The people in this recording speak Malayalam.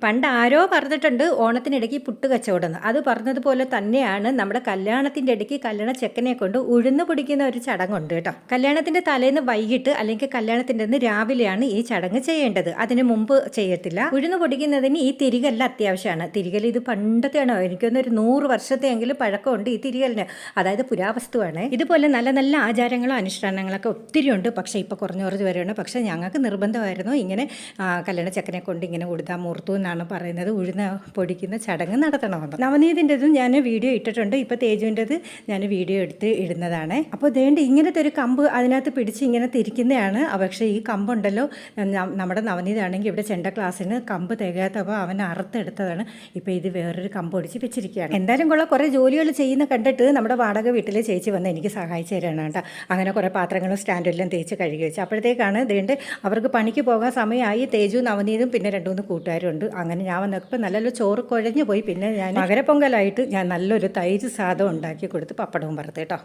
പണ്ട് ആരോ പറഞ്ഞിട്ടുണ്ട് ഓണത്തിനിടയ്ക്ക് പുട്ട് കച്ചവടം. അത് പറഞ്ഞതുപോലെ തന്നെയാണ് നമ്മുടെ കല്യാണത്തിൻ്റെ ഇടയ്ക്ക് കല്യാണ ചെക്കനെ കൊണ്ട് ഉഴുന്ന് പൊടിക്കുന്ന ഒരു ചടങ്ങുണ്ട് കേട്ടോ. കല്യാണത്തിൻ്റെ തലേന്ന് വൈകിട്ട് അല്ലെങ്കിൽ കല്യാണത്തിൻ്റെ അന്ന് രാവിലെയാണ് ഈ ചടങ്ങ് ചെയ്യേണ്ടത്. അതിന് മുമ്പ് ചെയ്യത്തില്ല. ഉഴുന്ന് പൊടിക്കുന്നതിന് ഈ തിരികല്ല അത്യാവശ്യമാണ്. തിരികൽ ഇത് പണ്ടത്തെയാണോ, എനിക്കൊന്നൊരു 100 വർഷത്തെയെങ്കിലും പഴക്കമുണ്ട് ഈ തിരികലിന്. അതായത് പുരാവസ്തുവാണ്. ഇതുപോലെ നല്ല നല്ല ആചാരങ്ങളും അനുഷ്ഠാനങ്ങളൊക്കെ ഒത്തിരി ഉണ്ട്. പക്ഷേ ഇപ്പോൾ കുറഞ്ഞു വരികയാണ്. പക്ഷേ ഞങ്ങൾക്ക് നിർബന്ധമായിരുന്നു ഇങ്ങനെ കല്യാണ ചെക്കനെ കൊണ്ട് ഇങ്ങനെ ഉഴുതാൻ മുഹൂർത്തു എന്നാണ് പറയുന്നത്. ഉഴുന്ന പൊടിക്കുന്ന ചടങ്ങ് നടത്തണമെന്ന്. നവനീതിൻ്റെതും ഞാൻ വീഡിയോ ഇട്ടിട്ടുണ്ട്. ഇപ്പോൾ തേജുവിൻ്റെത് ഞാൻ വീഡിയോ എടുത്ത് ഇടുന്നതാണ്. അപ്പോൾ ദേണ്ട് ഇങ്ങനത്തെ ഒരു കമ്പ് അതിനകത്ത് പിടിച്ച് ഇങ്ങനെ തിരിക്കുന്നതാണ്. പക്ഷേ ഈ കമ്പുണ്ടല്ലോ, നമ്മുടെ നവനീതാണെങ്കിൽ ഇവിടെ ചെണ്ട ക്ലാസ്സിന് കമ്പ് തികയാത്തപ്പോൾ അവൻ അറുത്തെടുത്തതാണ്. ഇപ്പോൾ ഇത് വേറൊരു കമ്പ് ഒടിച്ച് വെച്ചിരിക്കുകയാണ്. എന്തായാലും കൊള്ളാം. കുറേ ജോലികൾ ചെയ്യുന്ന കണ്ടിട്ട് നമ്മുടെ വാടക വീട്ടിലെ ചേച്ചി വന്ന് എനിക്ക് സഹായിച്ചു തരാണ് കേട്ടോ. അങ്ങനെ കുറേ പാത്രങ്ങളും സ്റ്റാൻഡെല്ലാം തേച്ച് കഴുകി വെച്ചു. അപ്പോഴത്തേക്കാണ് ദേണ്ട് അവർക്ക് പണിക്ക് പോകാൻ സമയമായി. തേജു നവനീതും പിന്നെ 2-3 കൂട്ടുകാരുണ്ട്. അങ്ങനെ ഞാൻ വന്നപ്പോൾ നല്ലൊരു ചോറ് കുഴഞ്ഞു പോയി. പിന്നെ ഞാൻ മകരപ്പൊങ്കലായിട്ട് ഞാൻ നല്ലൊരു തൈര് സാധം ഉണ്ടാക്കി കൊടുത്ത് പപ്പടവും വറുത്ത് കേട്ടോ.